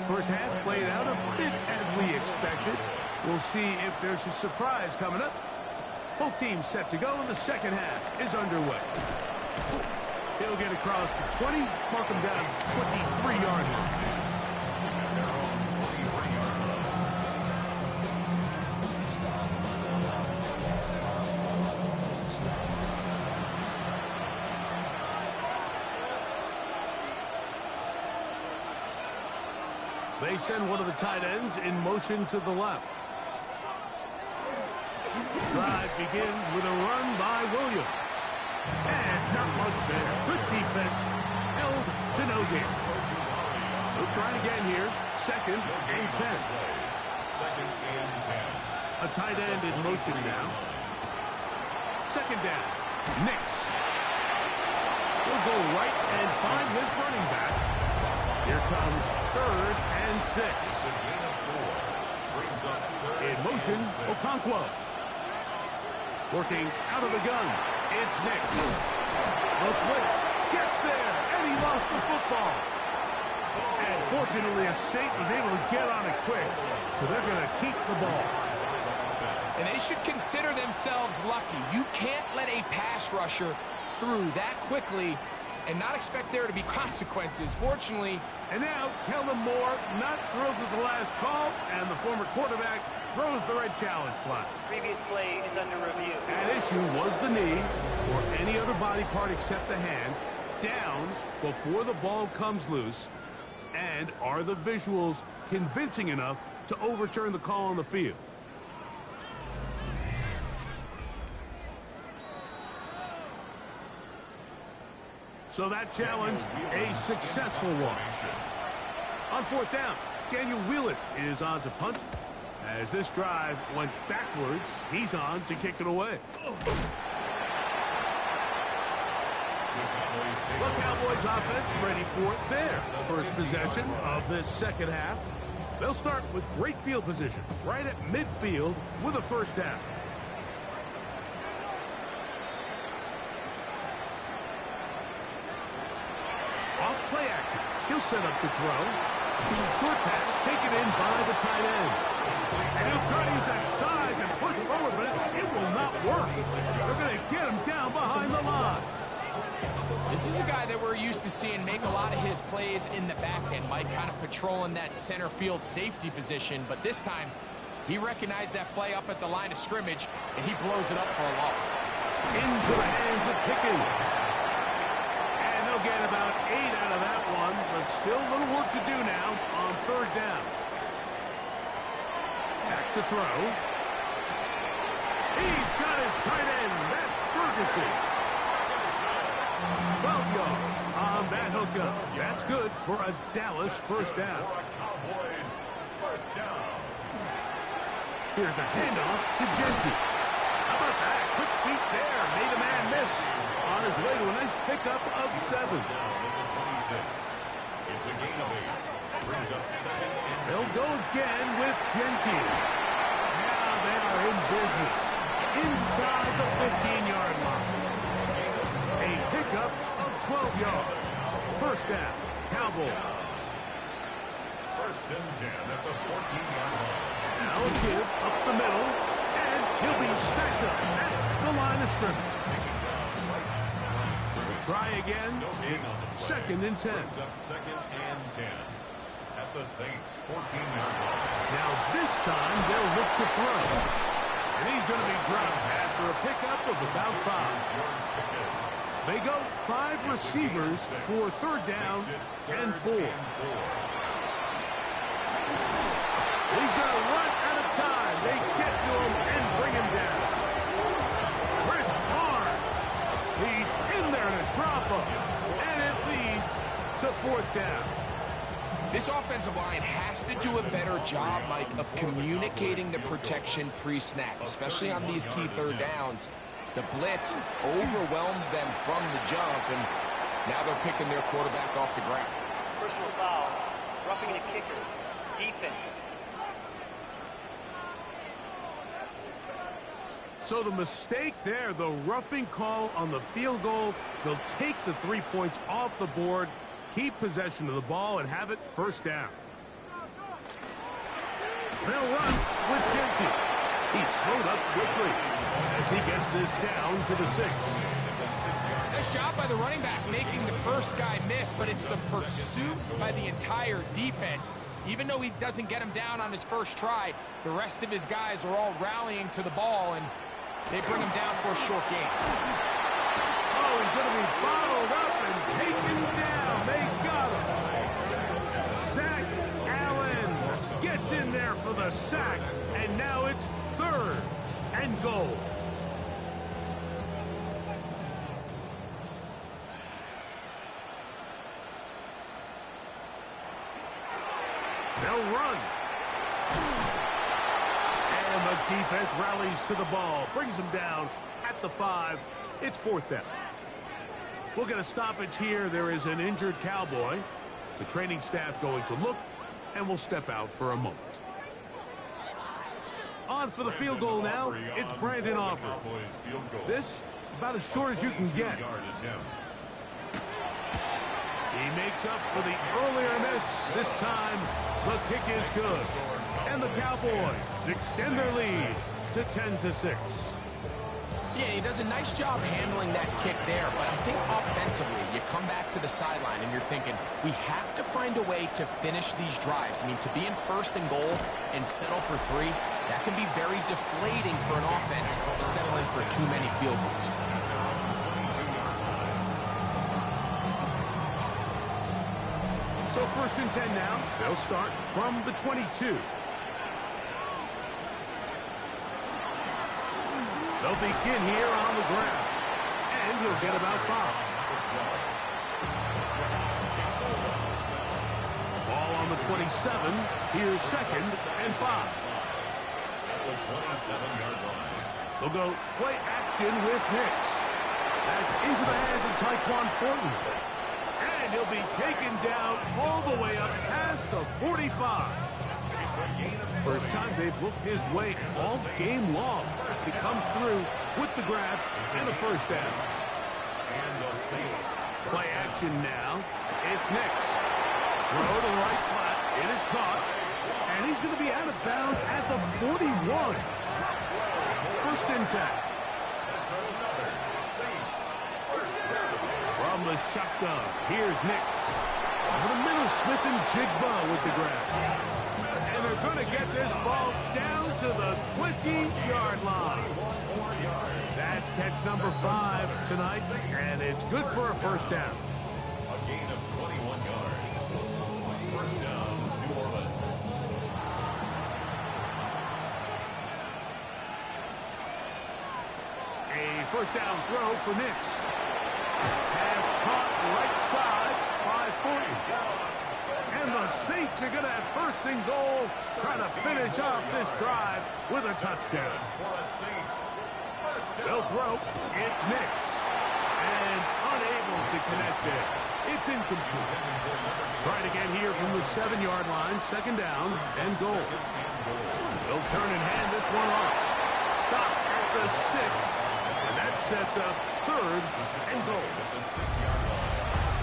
First half played out a bit as we expected. We'll see if there's a surprise coming up. Both teams set to go, and the second half is underway. He'll get across the 20, mark him down 23-yard line. They send one of the tight ends in motion to the left. Drive begins with a run by Williams. And not much there. Good defense. Held to no gain. We'll try again here. Second and 10. Second and 10. A tight end in motion now. Second down. Nix. He'll go right and find his running back. Here comes third and 6. In motion, Okonkwo. Working out of the gun. It's Nix. The blitz gets there, and he lost the football. And fortunately, Saint was able to get on it quick, so they're going to keep the ball. And they should consider themselves lucky. You can't let a pass rusher through that quickly and not expect there to be consequences. Fortunately. And now, Kellen Moore not thrilled with the last call, and the former quarterback throws the red challenge flag. Previous play is under review. At issue was the knee, or any other body part except the hand, down before the ball comes loose. And are the visuals convincing enough to overturn the call on the field? So that challenge, a successful one. On fourth down, Daniel Wheelan is on to punt. As this drive went backwards, he's on to kick it away. The Cowboys offense ready for their first possession of this second half. They'll start with great field position, right at midfield with a first down. Off play action. He'll set up to throw. Short pass taken in by the tight end. And he'll try to use that size and push forward, but it will not work. They're going to get him down behind the line. This is a guy that we're used to seeing make a lot of his plays in the back end, Mike, kind of patrolling that center field safety position. But this time, he recognized that play up at the line of scrimmage, and he blows it up for a loss. Into the hands of Pickens. They'll get about 8 out of that one, but still a little work to do now on third down. Back to throw. He's got his tight end. That's Ferguson. 12 yards on that hookup. That's good for a Dallas first down. Here's a handoff to Gentry. How about that? Quick feet there. Made a man miss. On his way to a nice pickup of 7. It's a gain of 8. Brings up second and 2. They'll go again with Gentry. Now they are in business. Inside the 15-yard line. A pickup of 12 yards. First down, Cowboys. First and 10 at the 14-yard line. Now a give up the middle, and he'll be stacked up at the line of scrimmage. Try again. It's second and 10. Up second and 10 at the Saints 14-yard line. Now this time they'll look to throw. And he's going to be dropped after a pickup of about 5. They go 5 receivers for third down and 4. He's going to run out of time. They get to him and bring him down. Chris Barnes. He's in there to drop him. And it leads to fourth down. This offensive line has to do a better job, Mike, of communicating the protection pre-snap, especially on these key third downs. The blitz overwhelms them from the jump, and now they're picking their quarterback off the ground. Personal foul, roughing the kicker, defense. So the mistake there, the roughing call on the field goal, they'll take the 3 points off the board, keep possession of the ball, and have it first down. They'll run with Genty. He's slowed up quickly as he gets this down to the 6. Nice job by the running back making the first guy miss, but it's the pursuit by the entire defense. Even though he doesn't get him down on his first try, the rest of his guys are all rallying to the ball, and they bring him down for a short gain. Oh, he's going to be bottled up and taken down. They got him. Zach Allen gets in there for the sack, and now it's 3rd and goal. They'll run. And the defense rallies to the ball, brings them down at the 5. It's 4th down. We'll get a stoppage here. There is an injured Cowboy. The training staff going to look, and we'll step out for a moment. On for the field goal now. It's Brandon Aubrey. This, about as short as you can get. He makes up for the earlier miss. This time, the kick is good. And the Cowboys extend their lead to 10-6. Yeah, he does a nice job handling that kick there, but I think offensively, you come back to the sideline and you're thinking, we have to find a way to finish these drives. I mean, to be in 1st and goal and settle for 3, that can be very deflating for an offense settling for too many field goals. So 1st and 10 now. They'll start from the 22. They'll begin here on the ground. And he'll get about 5. Ball on the 27. Here's 2nd and 5. They'll go play action with Hicks. That's into the hands of Tyquan Thornton. And he'll be taken down all the way up past the 45. First time they've looked his way all game long. He comes through with the grab and a first down. Play action now. It's Nix. Throw to the right flat. It is caught. And he's going to be out of bounds at the 41. 1st and 10. From the shotgun, here's Nix. Over the middle, Smith and Jigba with the grab. And they're going to get this ball down to the 20-yard line. That's catch number 5 tonight, and it's good for a first down. A gain of 21 yards. First down, New Orleans. A first down throw for Nix. Pass caught right side by Thornton. And the Saints are going to have 1st and goal, trying to finish off this drive with a touchdown. They'll throw. It's Nix. And unable to connect there. It's incomplete. Trying again here from the 7-yard line, 2nd down and goal. They'll turn and hand this one off. Stop at the 6. And that sets up 3rd and goal. At the 6-yard line.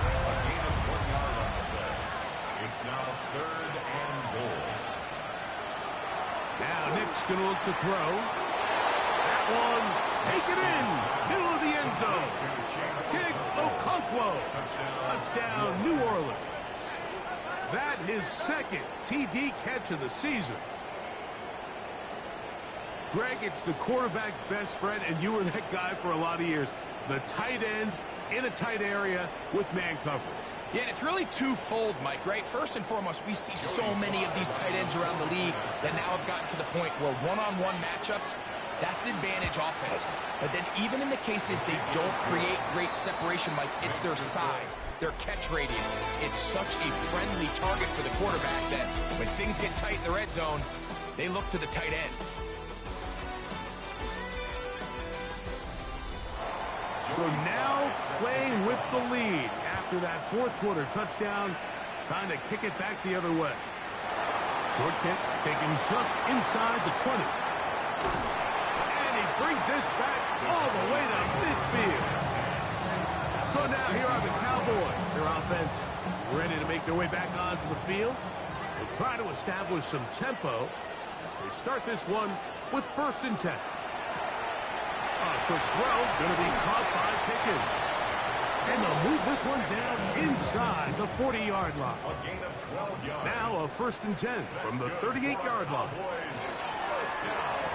A gain of 1 yard on the play. It's now 3rd and goal. Now Nick's going to look to throw. That one, take it in. Middle of the end zone. Kick Okonkwo. Touchdown, New Orleans. That his 2nd TD catch of the season. Greg, it's the quarterback's best friend, and you were that guy for a lot of years. The tight end in a tight area with man coverage. Yeah, and it's really twofold, Mike, right? First and foremost, we see so many of these tight ends around the league that now have gotten to the point where one-on-one matchups, That's advantage offense. But then even in the cases they don't create great separation, Mike, it's their size, their catch radius. It's such a friendly target for the quarterback that when things get tight in the red zone, they look to the tight end. So now playing with the lead after that fourth quarter touchdown, trying to kick it back the other way. Short kick taken just inside the 20. And he brings this back all the way to midfield. So now here are the Cowboys. Their offense ready to make their way back onto the field. They'll try to establish some tempo as they start this one with 1st and 10. Quick throw, going to be caught by Pickens. And they'll move this one down inside the 40-yard line. Now a 1st and 10 from the 38-yard line.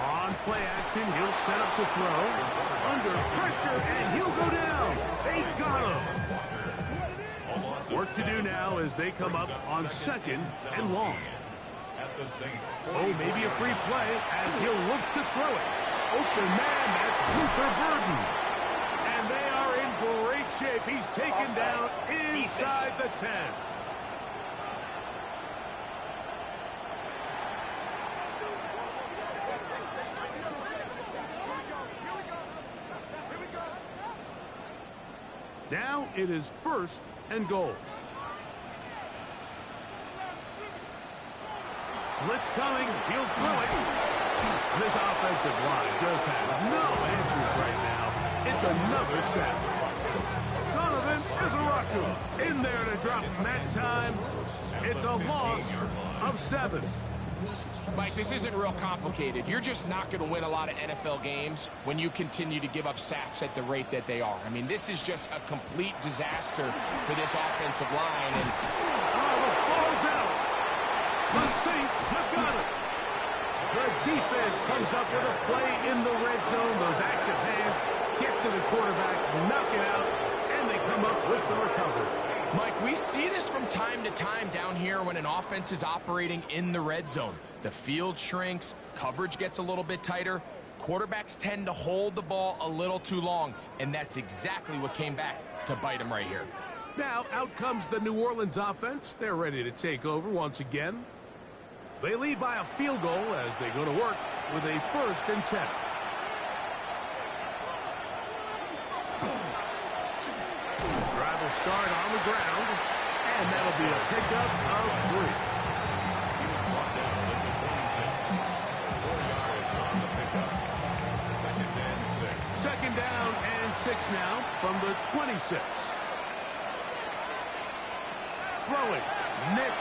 On play action, he'll set up to throw. Under pressure, and he'll go down. They got him. Work to do now as they come up on 2nd and long. Oh, maybe a free play as he'll look to throw it. Open man, that's Luther Burden. And they are in great shape. He's taken down inside the 10. Now it is 1st and goal. Blitz coming. He'll throw it. This offensive line just has no answers right now. It's another sack. Donovan Izaraku in there to drop that time. It's a loss of 7. Mike, this isn't real complicated. You're just not going to win a lot of NFL games when you continue to give up sacks at the rate that they are. I mean, this is just a complete disaster for this offensive line. And the ball's out. The Saints have got it. The defense comes up with a play in the red zone. Those active hands get to the quarterback, knock it out, and they come up with the recovery. Mike, we see this from time to time down here when an offense is operating in the red zone. The field shrinks, coverage gets a little bit tighter, quarterbacks tend to hold the ball a little too long, and that's exactly what came back to bite them right here. Now out comes the New Orleans offense. They're ready to take over once again. They lead by a field goal as they go to work with a 1st and 10. Drive will start on the ground, and that'll be a pickup of 3. He was brought down at the 26. 4 yards on the pickup. 2nd and 6. 2nd down and 6 now from the 26. Throwing. Nix.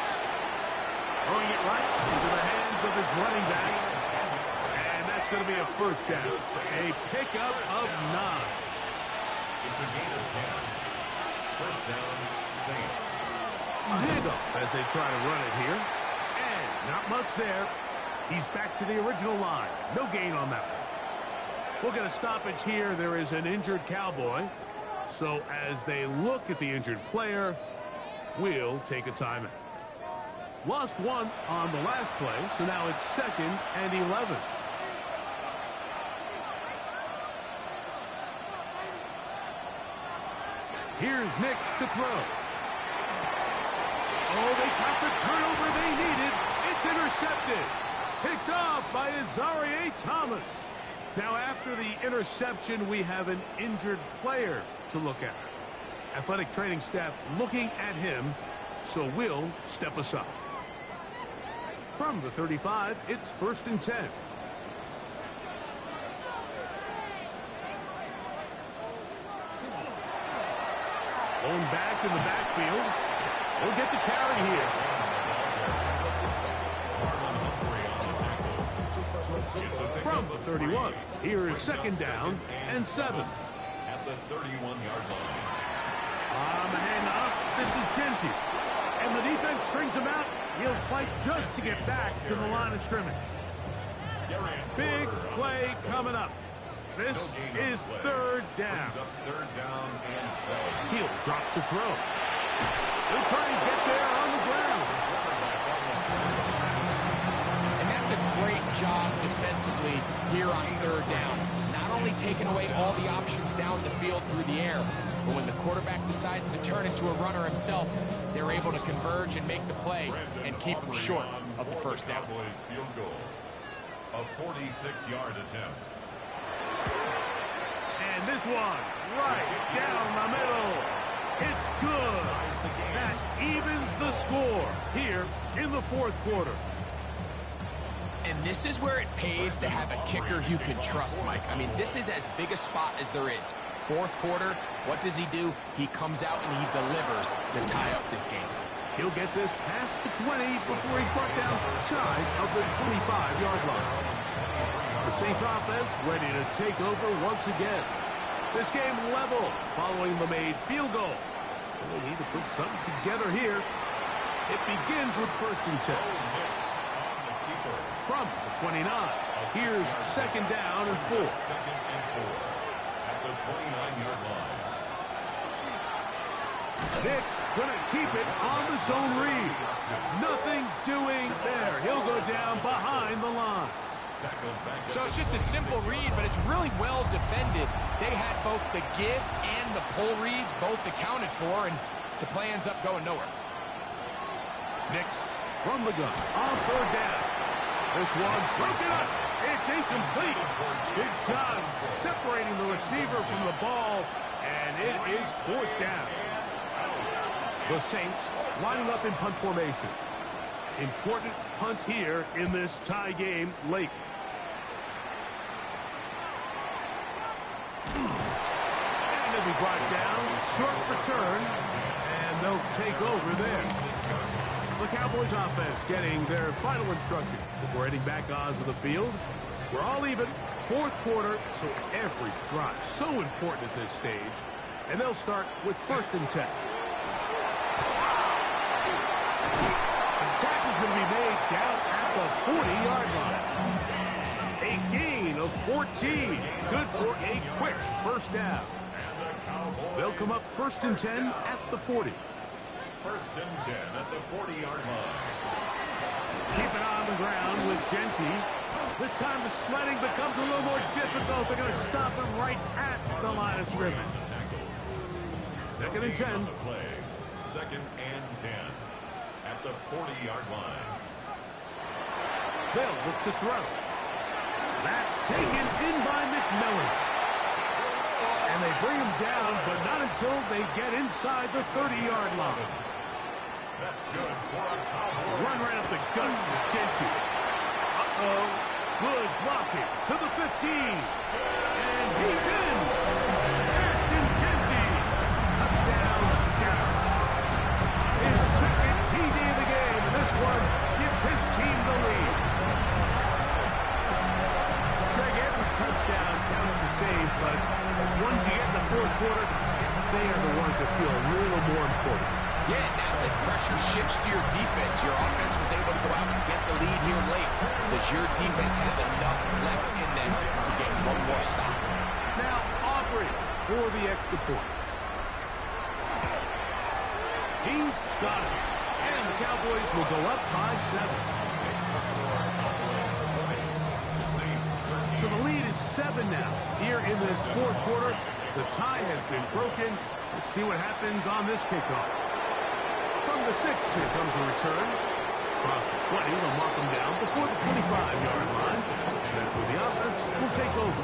Throwing it right into the hands of his running back. And that's going to be a 1st down. A pickup of 9. It's a gain of 10. 1st down, Saints. A handoff as they try to run it here. And not much there. He's back to the original line. No gain on that one. We'll get a stoppage here. There is an injured Cowboy. So as they look at the injured player, we'll take a timeout. Lost 1 on the last play, so now it's 2nd and 11. Here's Nix to throw. Oh, they got the turnover they needed. It's intercepted. Picked off by Azareye'h Thomas. Now after the interception, we have an injured player to look at. Athletic training staff looking at him, so we'll step aside. From the 35, it's 1st and 10. Going back in the backfield. We'll get the carry here. From the 31, here is 2nd down and 7. At the 31-yard line. On the handoff, this is Genty. And the defense strings him out. He'll fight just to get back to the line of scrimmage. Big play coming up. This is 3rd down. 3rd down and 7. He'll drop to throw. He'll try and get there on the ground. And that's a great job defensively here on third down. Not only taking away all the options down the field through the air, but when the quarterback decides to turn into a runner himself, they're able to converge and make the play and keep him short of the first down. Demboyz field goal. A 46-yard attempt. And this one, right down the middle. It's good. That evens the score here in the fourth quarter. And this is where it pays to have a kicker you can trust, Mike. I mean, this is as big a spot as there is. Fourth quarter, what does he do? He comes out and he delivers to tie up this game. He'll get this past the 20 before he's brought down shy of the 25-yard line. The Saints offense ready to take over once again. This game level following the made field goal. So they need to put something together here. It begins with 1st and 10. From the 29. Here's 2nd down and 4. 2nd and 4 at the 29-yard line. Nick's going to keep it on the zone read. Nothing doing there. He'll go down behind the line. So it's just a simple read, but it's really well defended. They had both the give and the pull reads both accounted for, and the play ends up going nowhere. Nick's from the gun on 3rd down. This one broken up. It's incomplete. Good job separating the receiver from the ball, and it is 4th down. The Saints lining up in punt formation. Important punt here in this tie game late. And they'll be brought down. Short return, and they'll take over there. The Cowboys offense getting their final instruction before heading back onto the field. We're all even. Fourth quarter, so every drive so important at this stage. And they'll start with 1st and 10. Attack is going to be made down at the 40-yard line. A gain of 14. Good for a quick 1st down. They'll come up 1st and 10 at the 40. 1st and 10 at the 40-yard line. Keep it on the ground with Genty. This time the sledding becomes a little more difficult. They're going to stop him right at the line of scrimmage. 2nd and 10. Play. 2nd and 10 at the 40-yard line. They'll look to throw. That's taken in by McMillan. And they bring him down, but not until they get inside the 30-yard line. That's good for a Cowboy. Run right up the guts to Genty. Uh-oh. Good blocking to the 15. And he's in. Ashton Genty. Touchdown, Dallas. His 2nd TD of the game, and this one gives his team the lead. Greg, every touchdown counts the same, but the ones you get in the fourth quarter, they are the ones that feel a little more important. Yeah, now that pressure shifts to your defense, your offense was able to go out and get the lead here late. Does your defense have enough left in them to get one more stop? Now Aubrey for the extra point. He's got it. And the Cowboys will go up by 7. So the lead is 7 now. Here in this fourth quarter, the tie has been broken. Let's see what happens on this kickoff. From the 6, here comes a return. Across the 20, they'll mark them down before the 25-yard line. That's where the offense will take over.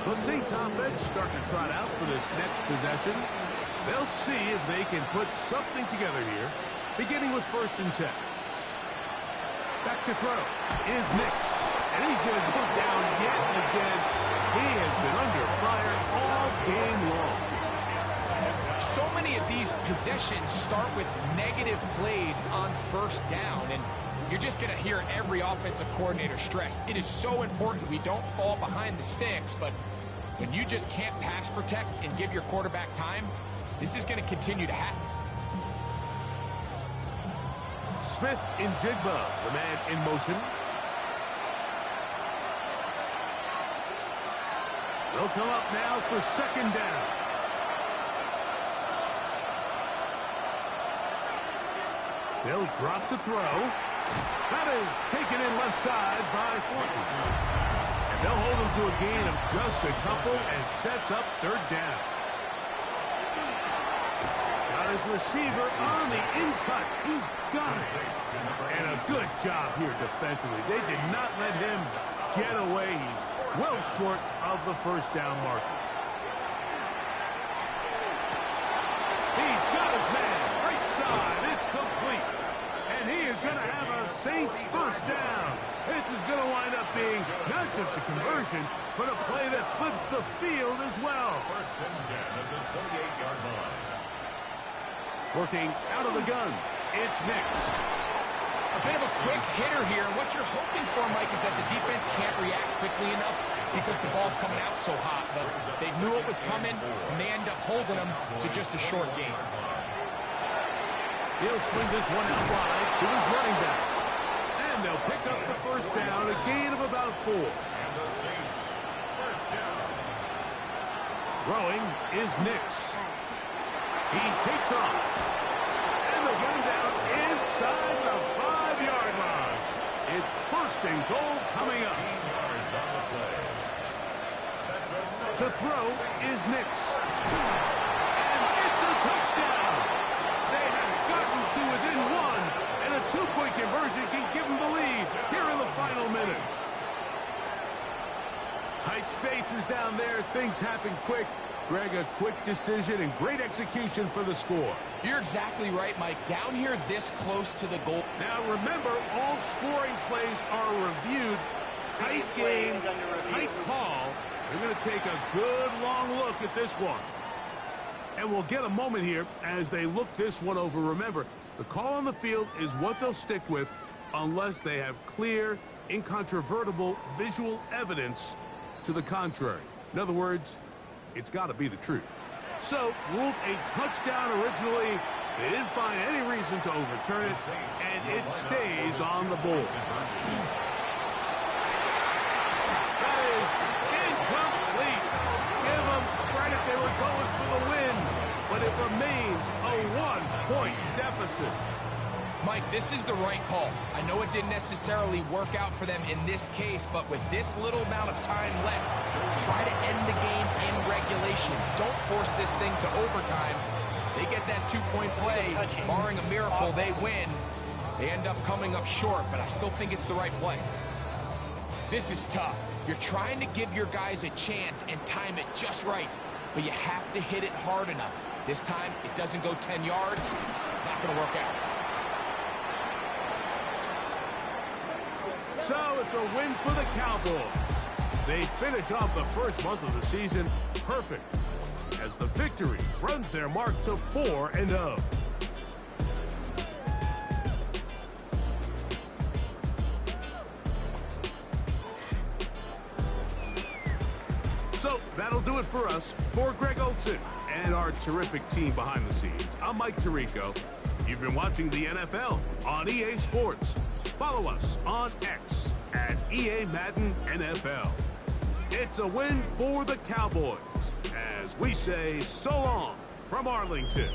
The Saints offense starting to trot out for this next possession. They'll see if they can put something together here, beginning with 1st and 10. Back to throw is Nix. And he's going to go down yet again. He has been under fire all game long. So many of these possessions start with negative plays on 1st down, and you're just going to hear every offensive coordinator stress. It is so important we don't fall behind the sticks, but when you just can't pass protect and give your quarterback time, this is going to continue to happen. Smith in Jigba, the man in motion. They'll come up now for 2nd down. They'll drop to throw. That is taken in left side by Thornton. And they'll hold him to a gain of just a couple and sets up third down. Got his receiver on the in-cut. He's got it. And a good job here defensively. They did not let him get away. He's well short of the first down marker. He's got his man. Right side. It's complete. And he is going to have a Saints first down. This is going to wind up being not just a conversion, but a play that flips the field as well. First and 10 at the 28-yard line. Working out of the gun, it's Nix. A bit of a quick hitter here. And what you're hoping for, Mike, is that the defense can't react quickly enough because the ball's coming out so hot. But they knew it was coming, and they end up holding them to just a short gain. He'll swing this one out wide to his running back. And they'll pick up the first down, a gain of about 4. And the Saints first down. Throwing is Nix. He takes off. And they'll get him down inside the 5-yard line. It's first and goal coming up. 15 yards on the play. That's another. To throw is Nix. And it's a touchdown. They have gotten to within 1, and a 2-point conversion can give them the lead here in the final minutes. Tight spaces down there. Things happen quick. Greg, a quick decision and great execution for the score. You're exactly right, Mike. Down here this close to the goal. Now remember, all scoring plays are reviewed. Tight game, tight call. They're going to take a good long look at this one. And we'll get a moment here as they look this one over. Remember, the call on the field is what they'll stick with unless they have clear, incontrovertible visual evidence to the contrary. In other words, it's got to be the truth. So, ruled a touchdown originally. They didn't find any reason to overturn it, and it stays on the board. That is incomplete. Give them credit, they were going for the win, but it remains a 1-point deficit. Mike, this is the right call. I know it didn't necessarily work out for them in this case, but with this little amount of time left, try to end the game in regulation. Don't force this thing to overtime. They get that 2-point play. Barring a miracle, they win. They end up coming up short, but I still think it's the right play. This is tough. You're trying to give your guys a chance and time it just right, but you have to hit it hard enough. This time, it doesn't go 10 yards. Not going to work out. So it's a win for the Cowboys. They finish off the first month of the season perfect as the victory runs their mark to 4-0. So that'll do it for us. For Greg Olson and our terrific team behind the scenes, I'm Mike Tirico. You've been watching the NFL on EA Sports. Follow us on X at EA Madden NFL. It's a win for the Cowboys as we say so long from Arlington.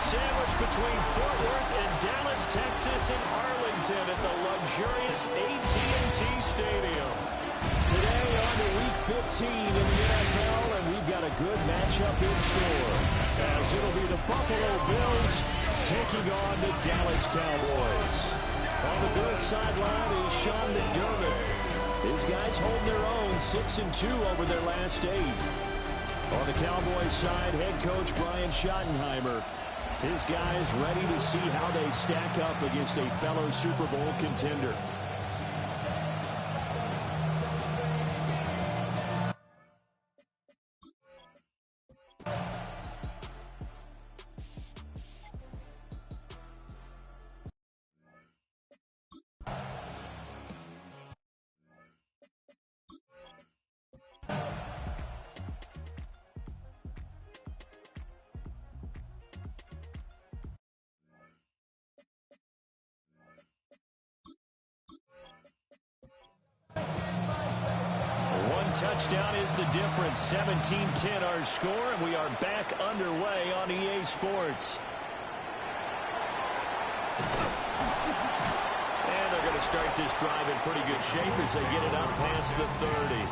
sandwich between Fort Worth and Dallas, Texas, and Arlington at the luxurious AT&T Stadium. Today on to Week 15 in the NFL, and we've got a good matchup in store, as it'll be the Buffalo Bills taking on the Dallas Cowboys. On the Bills sideline is Sean McDermott. His guys holding their own 6-2 over their last 8. On the Cowboys side, head coach Brian Schottenheimer. His guys ready to see how they stack up against a fellow Super Bowl contender. Touchdown is the difference. 17-10 our score, and we are back underway on EA Sports. And they're going to start this drive in pretty good shape as they get it up past the 30.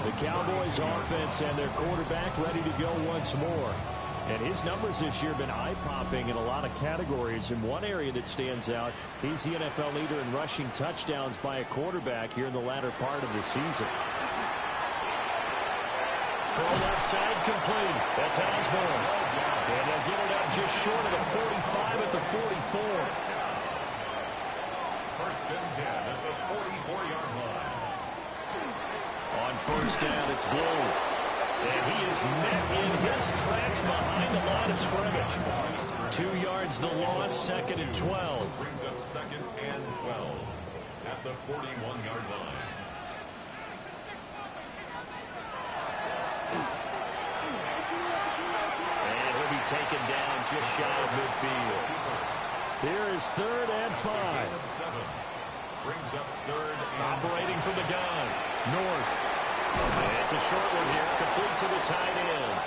The Cowboys offense and their quarterback ready to go once more. And his numbers this year have been eye-popping in a lot of categories. In one area that stands out, he's the NFL leader in rushing touchdowns by a quarterback here in the latter part of the season. Throw left side complete. That's Osborne. And they'll get it up just short of the 45 at the 44. First and 10 at the 44-yard line. On first down, it's Blue. And he is met in his tracks behind the line of scrimmage. 2 yards the loss, 2nd and 12. Brings up 2nd and 12 at the 41-yard line. Taken down just shy of midfield. Here is 3rd and 5. Brings up 3rd and operating from the gun. North. And it's a short one here, complete to the tight end.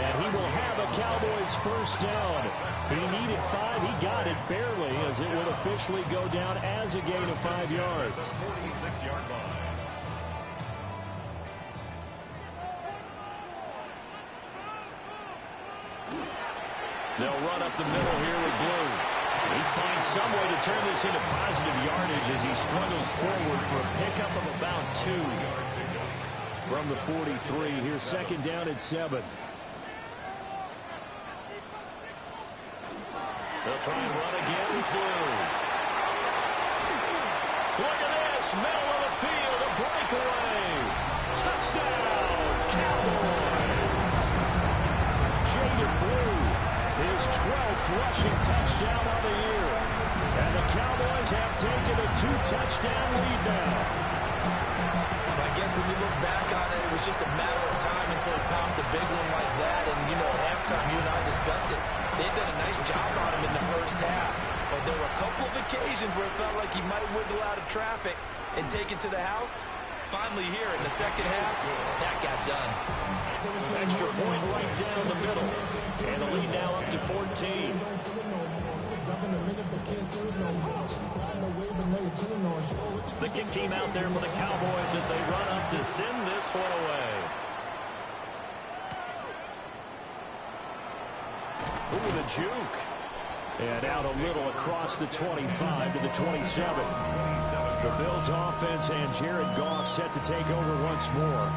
And he will have a Cowboys first down. He needed 5. He got it barely, as it will officially go down as a gain of 5 yards. 46-yard line. They'll run up the middle here with Blue. He finds some way to turn this into positive yardage as he struggles forward for a pickup of about 2. From the 43, here's 2nd down at 7. They'll try and run again with Blue. Look at this, middle of the field, a breakaway. Touchdown, Cowboys. Jaded Blue. His 12th rushing touchdown of the year. And the Cowboys have taken a 2-touchdown lead now. I guess when you look back on it, it was just a matter of time until he popped a big one like that. And, you know, at halftime, you and I discussed it. They'd done a nice job on him in the first half. But there were a couple of occasions where it felt like he might wiggle out of traffic and take it to the house. Finally here in the second half, that got done. Extra point right down the middle. And the lead now up to 14. The kick team out there for the Cowboys as they run up to send this one away. Ooh, the juke. And out a little across the 25 to the 27. The Bills offense and Jared Goff set to take over once more.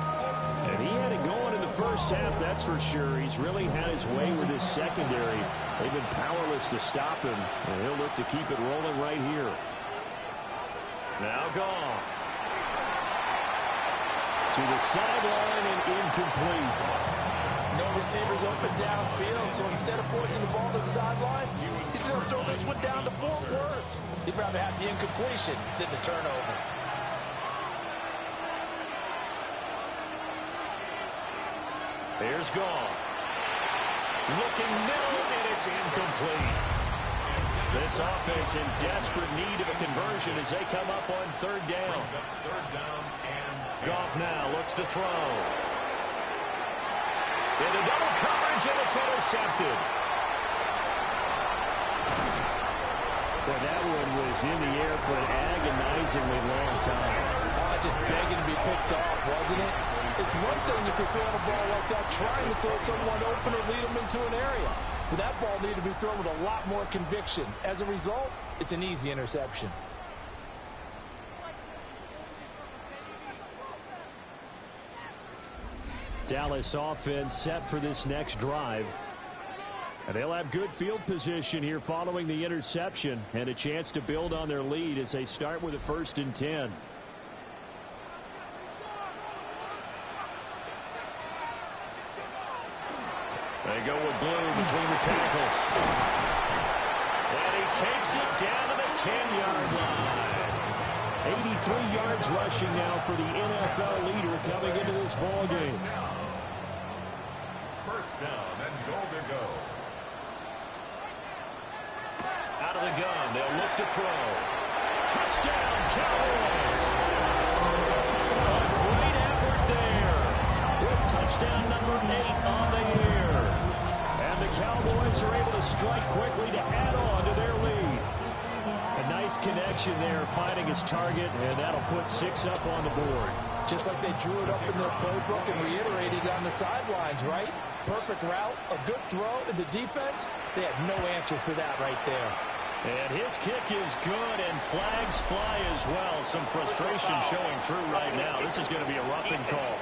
And he had it going in the first half, that's for sure. He's really had his way with his secondary. They've been powerless to stop him, and he'll look to keep it rolling right here. Now Goff. To the sideline and incomplete. No receivers open downfield, so instead of forcing the ball to the sideline, he's going to throw this one down to Fort Worth. He'd rather have the incompletion than the turnover. Here's Goff. Looking middle, and it's incomplete. This offense in desperate need of a conversion as they come up on 3rd down. Goff now looks to throw. Into double coverage, and it's intercepted. Well, that one was in the air for an agonizingly long time. Just begging to be picked off, wasn't it? It's one thing if you're throwing a ball like that, trying to throw someone open or lead them into an area. But that ball needed to be thrown with a lot more conviction. As a result, it's an easy interception. Dallas offense set for this next drive. And they'll have good field position here following the interception and a chance to build on their lead as they start with a 1st and 10. They go with Blue between the tackles. And he takes it down to the 10-yard line. 83 yards rushing now for the NFL leader coming into this ball game. First down and goal to go. Out of the gun, they'll look to throw. Touchdown, Cowboys! A great effort there. With touchdown number 8 on the year. And the Cowboys are able to strike quickly to add on to their lead. A nice connection there, finding his target, and that'll put 6 up on the board. Just like they drew it up in their playbook and reiterated on the sidelines, right? Perfect route, a good throw, and the defense, they had no answer for that right there. And his kick is good, and flags fly as well. Some frustration showing through right now. This is going to be a roughing call.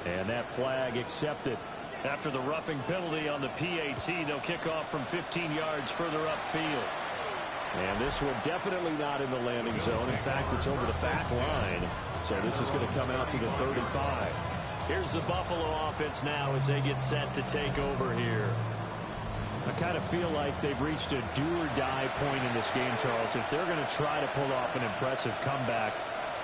And that flag accepted. After the roughing penalty on the PAT, they'll kick off from 15 yards further upfield. And this one definitely not in the landing zone. In fact, it's over the back line. So this is going to come out to the 35. Here's the Buffalo offense now as they get set to take over here. I kind of feel like they've reached a do-or-die point in this game, Charles. If they're going to try to pull off an impressive comeback,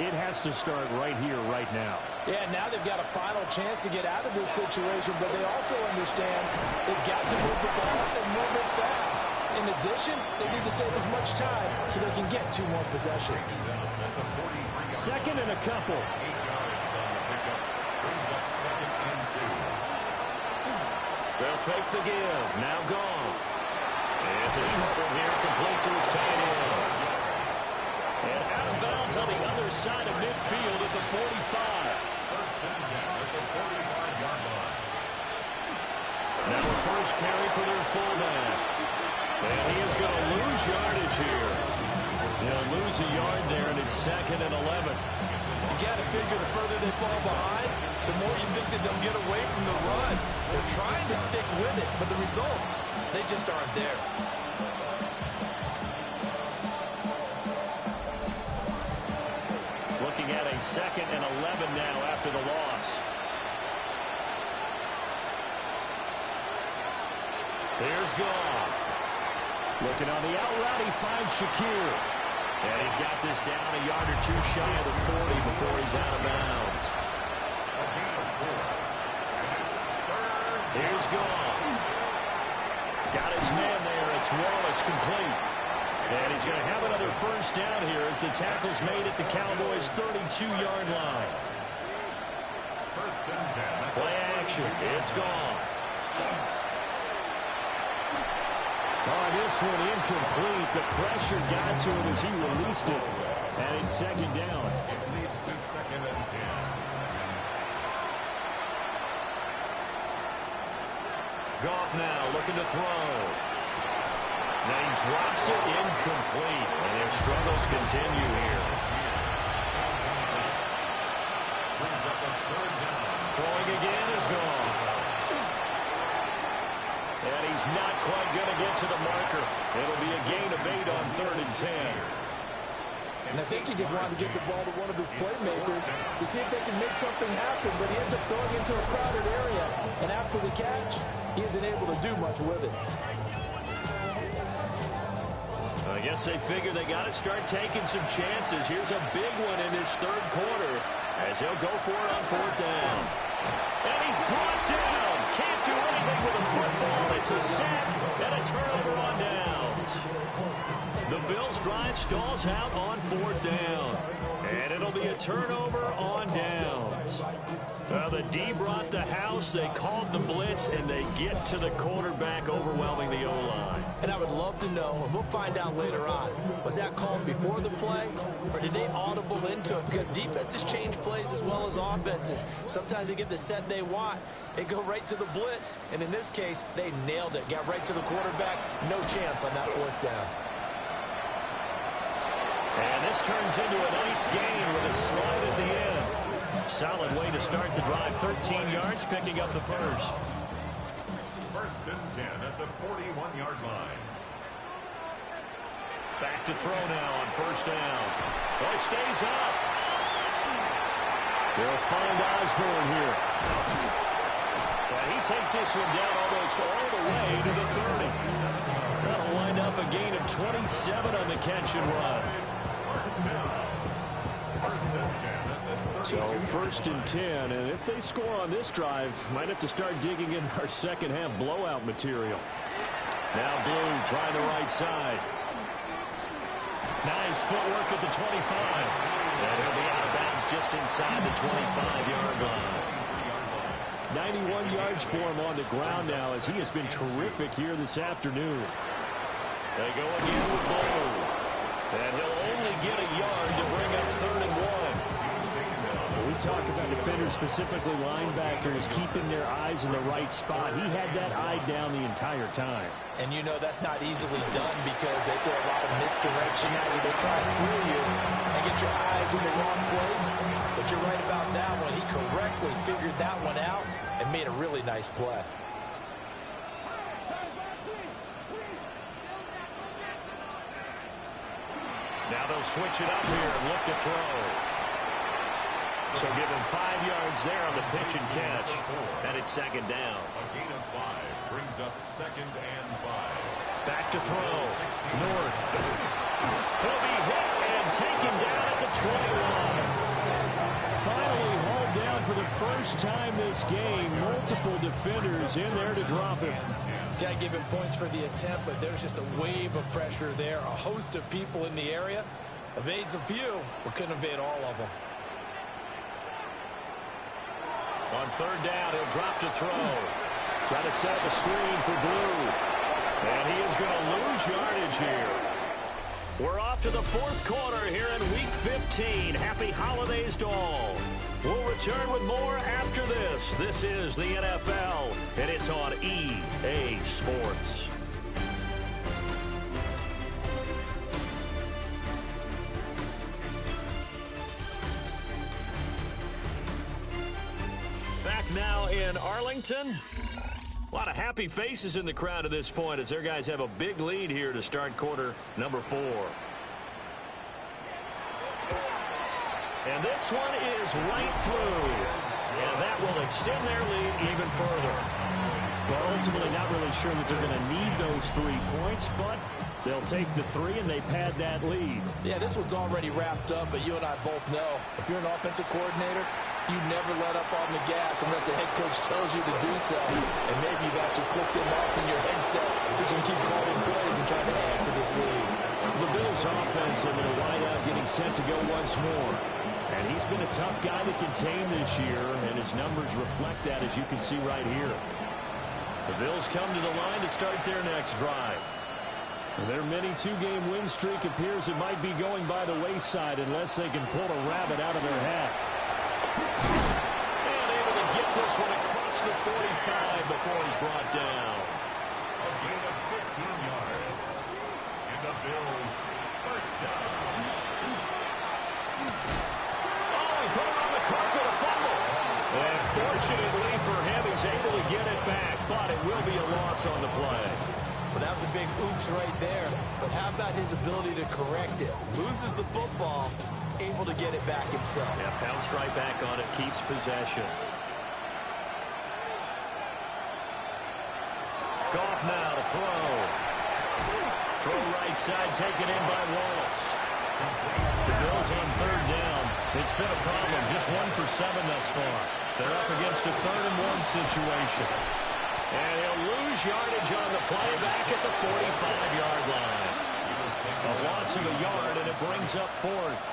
it has to start right here, right now. Yeah, now they've got a final chance to get out of this situation, but they also understand they've got to move the ball and move it fast. In addition, they need to save as much time so they can get 2 more possessions. 2nd and a couple. 8 yards on the pickup. Brings up 2nd and 2. They'll fake the give. Now gone. It's a short one here, complete to his tight end. And out of bounds on the other side of midfield at the 45. First and 10 at the 45-yard line. Now a first carry for their fullback. And he is going to lose yardage here. He'll lose a yard there, and it's 2nd and 11. You got to figure the further they fall behind, the more you think that they'll get away from the run. They're trying to stick with it, but the results, they just aren't there. Looking at a 2nd and 11 now after the loss. Here's Goff. Looking on the out route, he finds Shakir. And he's got this down a yard or 2 shy of the 40 before he's out of bounds. Here's Goff. Got his man there. It's Wallace complete. And he's going to have another first down here as the tackle's made at the Cowboys' 32-yard line. First and 10. Play action. It's Goff. Oh, this one incomplete. The pressure got to him as he released it. And it's 2nd down. It leads to 2nd and 10. Goff now looking to throw. Now he drops it incomplete. And their struggles continue here. Brings up a 3rd down. Throwing again is Goff. And he's not quite going to get to the marker. It'll be a gain of 8 on 3rd and 10. And I think he just wanted to get the ball to one of his playmakers to see if they can make something happen, but he ends up throwing into a crowded area. And after the catch, he isn't able to do much with it. I guess they figure they got to start taking some chances. Here's a big one in this 3rd quarter as he'll go for it on 4th down. And he's brought down. Can't do anything with a football. It's a sack and a turnover on downs. The Bills' drive stalls out on 4th down. And it'll be a turnover on downs. Well, the D brought the house, they called the blitz, and they get to the quarterback, overwhelming the O-line. And I would love to know, and we'll find out later on, was that called before the play, or did they audible into it? Because defenses change plays as well as offenses. Sometimes they get the set they want. They go right to the blitz, and in this case, they nailed it. Got right to the quarterback. No chance on that 4th down. And this turns into a nice gain with a slide at the end. Solid way to start the drive. 13 yards, picking up the first. 1st and 10 at the 41-yard line. Back to throw now on 1st down. Well, he stays up. They'll find Osborne here. And he takes this one down almost all the way to the 30. That'll wind up a gain of 27 on the catch and run. So 1st and 10, and if they score on this drive, might have to start digging in our second half blowout material. Now Blue trying the right side. Nice footwork at the 25. And he'll be out of bounds just inside the 25-yard line. 91 yards for him on the ground now, as he has been terrific here this afternoon. They go again with Blue. And he'll only get a yard to bring up 3rd and 1. We talk about defenders, specifically linebackers, keeping their eyes in the right spot. He had that eye down the entire time. And you know that's not easily done because they throw a lot of misdirection at you. They try to fool you and get your eyes in the wrong place. But you're right about that one. He correctly figured that one out and made a really nice play. Now they'll switch it up here and look to throw. So give him 5 yards there on the pitch and catch. And it's 2nd down. A gain of 5 brings up 2nd and 5. Back to throw. North. He'll be hit and taken down at the 21. Finally hauled down for the first time this game. Multiple defenders in there to drop him. Got to give him points for the attempt, but there's just a wave of pressure there. A host of people in the area. Evades a few, but couldn't evade all of them. On 3rd down, he'll drop to throw. Try to set up a screen for Blue. And he is going to lose yardage here. We're off to the 4th quarter here in Week 15. Happy holidays to all. We'll return with more after this. This is the NFL, and it's on EA Sports. Back now in Arlington. A lot of happy faces in the crowd at this point as their guys have a big lead here to start quarter number 4. And this one is right through. And that will extend their lead even further. Well, ultimately not really sure that they're going to need those 3 points, but they'll take the 3 and they pad that lead. Yeah, this one's already wrapped up, but you and I both know if you're an offensive coordinator, you never let up on the gas unless the head coach tells you to do so. And maybe you've actually clicked him off in your headset so you can keep calling plays and trying to add to this lead. The Bills' offense and their wideout getting set to go once more. And he's been a tough guy to contain this year, and his numbers reflect that, as you can see right here. The Bills come to the line to start their next drive. Their mini 2-game win streak appears it might be going by the wayside unless they can pull a rabbit out of their hat. And able to get this one across the 45 before he's brought down. A gain of 15 yards. And the Bills' 1st down. Oh, he put him on the carpet, a fumble. And fortunately for him, he's able to get it back, but it will be a loss on the play. Well, that was a big oops right there. But how about his ability to correct it? Loses the football, able to get it back himself. Yeah, pounced right back on it, keeps possession. Goff now to throw. Throw right side, taken in by Wallace. The Bills on 3rd down. It's been a problem, just 1 for 7 thus far. They're up against a 3rd and 1 situation. And he'll lose yardage on the play back at the 45-yard line. A loss of a yard, and it brings up fourth.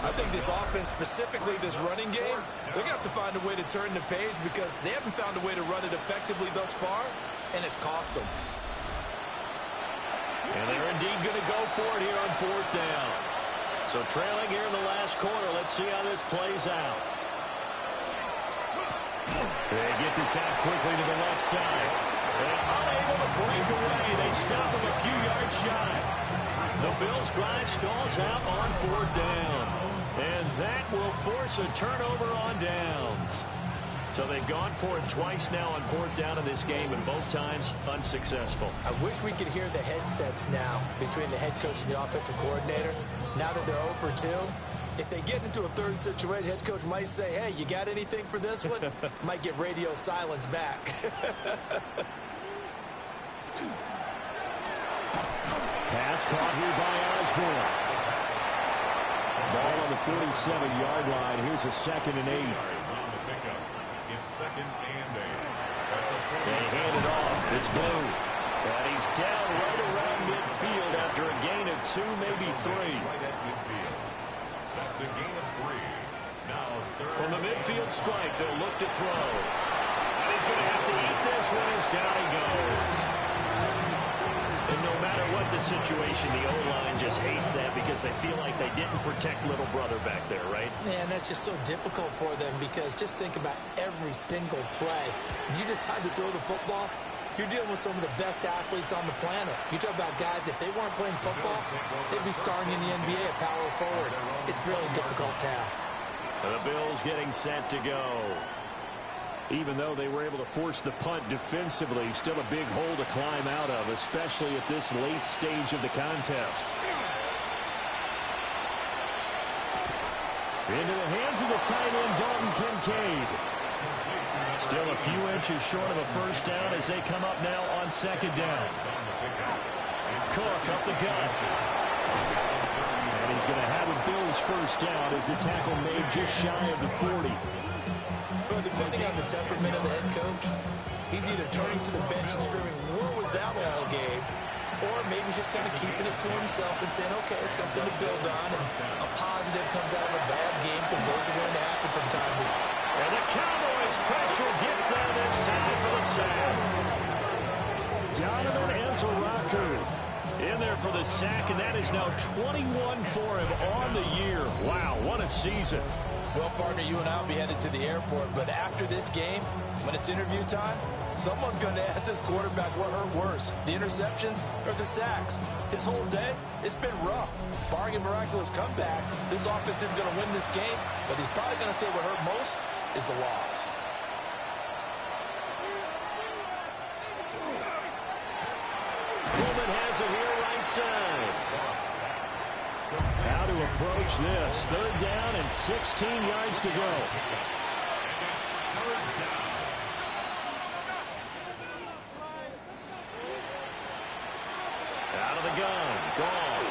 I think this offense, specifically this running game, they're going to have to find a way to turn the page because they haven't found a way to run it effectively thus far, and it's cost them. And they're indeed going to go for it here on fourth down. So trailing here in the last quarter. Let's see how this plays out. They get this out quickly to the left side. And unable to break away. They stop him a few yards shy. The Bills' drive stalls out on fourth down. And that will force a turnover on downs. So they've gone for it twice now on fourth down in this game, and both times unsuccessful. I wish we could hear the headsets now between the head coach and the offensive coordinator. Now that they're 0 for 2, if they get into a third situation, head coach might say, hey, you got anything for this one? Might get radio silence back. Pass caught here by Osborne. Ball on the 47-yard line. Here's a 2nd and 8. It's 2nd and 8. They hand it off. It's Blue. And he's down right around midfield after a gain of 2, maybe 3. Right at midfield. That's a gain of 3. Now From the midfield stripe, they'll look to throw. And he's going to have to eat this one as down he goes. And no matter what the situation, the O-line just hates that because they feel like they didn't protect little brother back there, right? Man, that's just so difficult for them because just think about every single play. When you decide to throw the football, you're dealing with some of the best athletes on the planet. You talk about guys, if they weren't playing football, they'd be starring in the NBA at power forward. It's a really difficult task. The Bills getting set to go. Even though they were able to force the punt defensively, still a big hole to climb out of, especially at this late stage of the contest. Into the hands of the tight end, Dalton Kincaid. Still a few inches short of a first down as they come up now on 2nd down. Cook up the gut. And he's going to have a Bills first down as the tackle made just shy of the 40. Well, depending on the temperament of the head coach, he's either turning to the bench and screaming, where was that all game? Or maybe he's just kind of keeping it to himself and saying, okay, it's something to build on, and a positive comes out of a bad game because those are going to happen from time to time. And the Cowboys pressure gets there this time for the sack. Donovan Ezeraku in there for the sack, and that is now 21 for him on the year. Wow, what a season. Well, partner, you and I will be headed to the airport, but after this game, when it's interview time, someone's going to ask this quarterback what hurt worse, the interceptions or the sacks. His whole day, it's been rough. Barring a miraculous comeback, this offense isn't going to win this game, but he's probably going to say what hurt most is the loss. Pullman has it here right side. How to approach this. 3rd down and 16 yards to go. Out of the gun. Goff.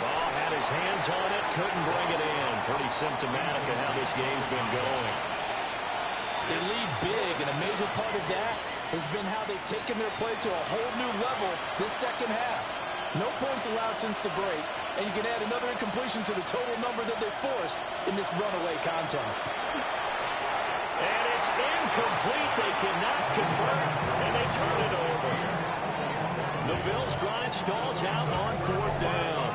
Ball had his hands on it. Couldn't bring it in. Pretty symptomatic of how this game's been going. They lead big, and a major part of that has been how they've taken their play to a whole new level this second half. No points allowed since the break, and you can add another incompletion to the total number that they forced in this runaway contest. And it's incomplete. They cannot convert, and they turn it over. The Bills' drive stalls out on 4th down.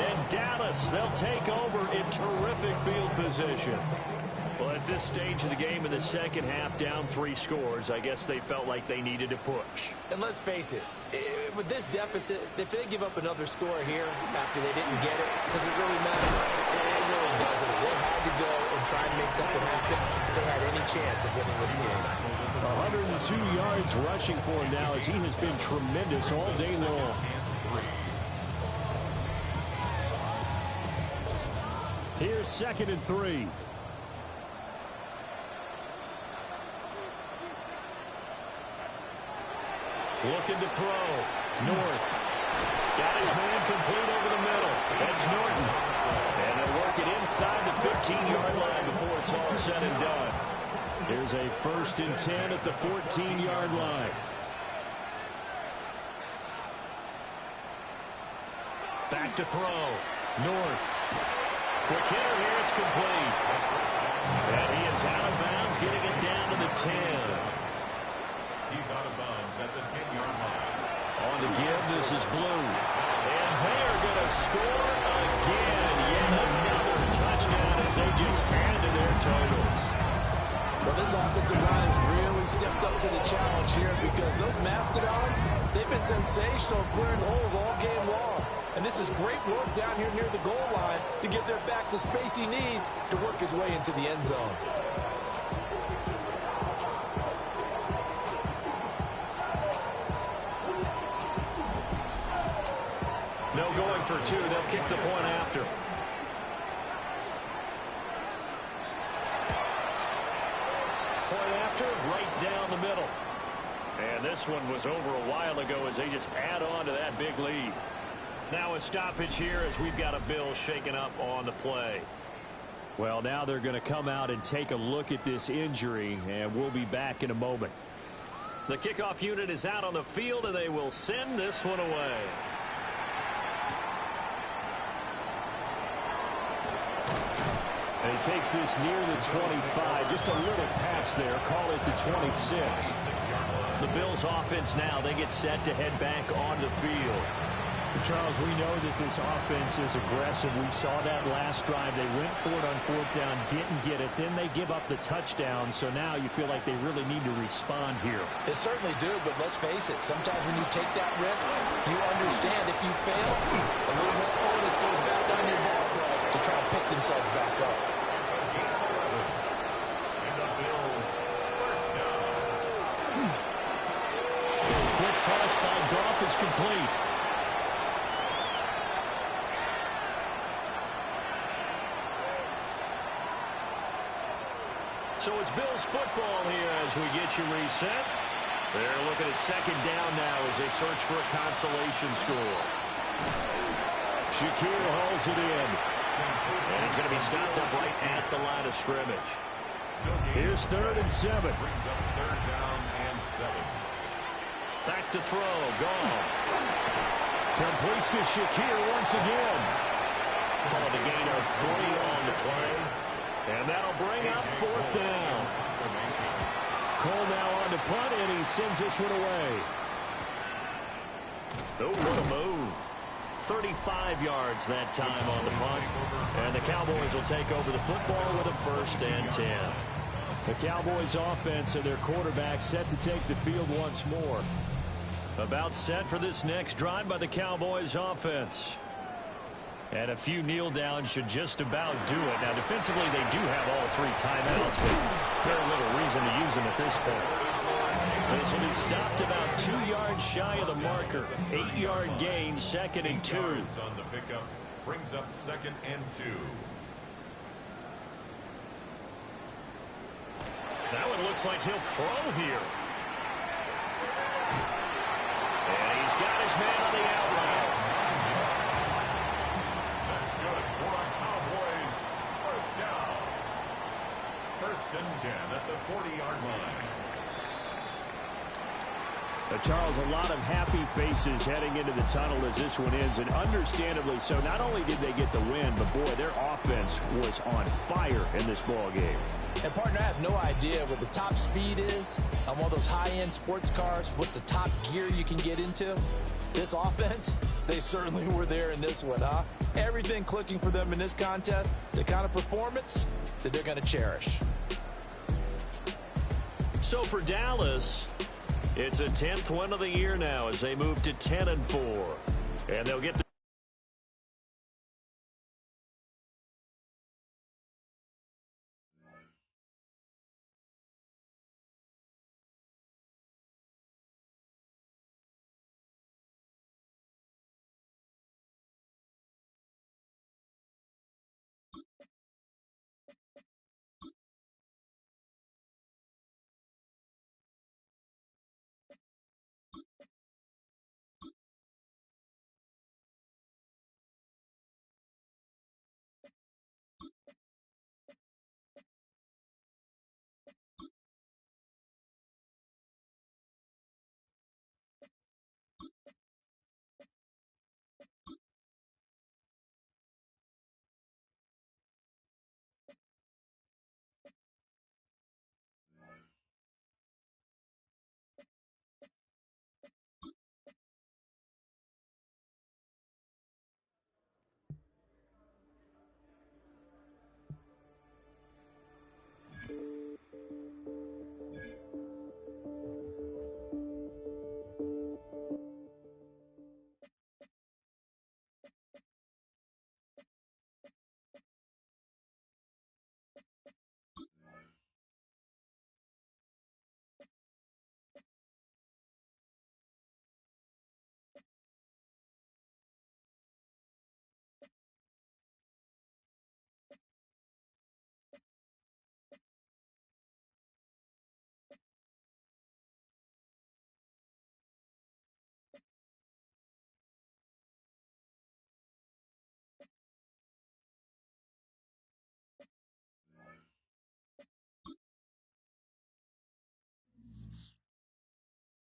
And Dallas, they'll take over in terrific field position. Well, at this stage of the game in the second half, down 3 scores, I guess they felt like they needed to push. And let's face it, with this deficit, if they give up another score here after they didn't get it, does it really matter? It really doesn't. They had to go and try and make something happen if they had any chance of winning this game. 102 yards rushing for him now as he has been tremendous all day long. Here's 2nd and 3. Looking to throw. North. Got his man complete over the middle. That's Norton. And they'll work it inside the 15-yard line before it's all said and done. Here's a 1st and 10 at the 14-yard line. Back to throw. North. Quick hitter here. It's complete. And he is out of bounds, getting it down to the 10. He's out of bounds at the 10-yard line. On to give. This is Blue. And they are going to score again. Yet another touchdown as they just add to their totals. Well, this offensive line has really stepped up to the challenge here because those Mastodons, they've been sensational clearing holes all game long. And this is great work down here near the goal line to give their back the space he needs to work his way into the end zone. No going for two. They'll kick the point after. Point after, right down the middle. And this one was over a while ago as they just add on to that big lead. Now a stoppage here as we've got a Bill shaken up on the play. Well, now they're going to come out and take a look at this injury, and we'll be back in a moment. The kickoff unit is out on the field, and they will send this one away. And he takes this near the 25. Just a little pass there. Call it the 26. The Bills offense now, they get set to head back on the field. Charles, we know that this offense is aggressive. We saw that last drive. They went for it on fourth down, didn't get it. Then they give up the touchdown. So now you feel like they really need to respond here. They certainly do, but let's face it. Sometimes when you take that risk, you understand if you fail, a little more onus goes back on your back to try to pick themselves back up. And the Bills first down. Quick toss by Goff is complete. So it's Bills football here as we get you reset. They're looking at second down now as they search for a consolation score. Shakir hauls it in. And he's going to be stopped up right at the line of scrimmage. Here's 3rd and 7. Brings up 3rd down and 7. Back to throw. Gone. Completes to Shakir once again. Call the gain of 3 on the play. And that'll bring up 4th down. Cole now on to punt, and he sends this one away. Oh, what a move. 35 yards that time on the punt. And the Cowboys will take over the football with a 1st and 10. The Cowboys offense and their quarterback set to take the field once more. About set for this next drive by the Cowboys offense. And a few kneel downs should just about do it. Now, defensively, they do have all 3 timeouts, but very little reason to use them at this point. This one is stopped about 2 yards shy of the marker. 8-yard gain, 2nd and 2. On the pickup brings up 2nd and 2. That one looks like he'll throw here. And he's got his man on the outline. First and 10 at the 40-yard line. Charles, a lot of happy faces heading into the tunnel as this one ends, and understandably so. Not only did they get the win, but boy, their offense was on fire in this ball game. And partner, I have no idea what the top speed is on one of those high-end sports cars. What's the top gear you can get into? This offense, they certainly were there in this one, huh? Everything clicking for them in this contest, the kind of performance that they're going to cherish. So for Dallas, it's a 10th win of the year now as they move to 10-4. And they'll get the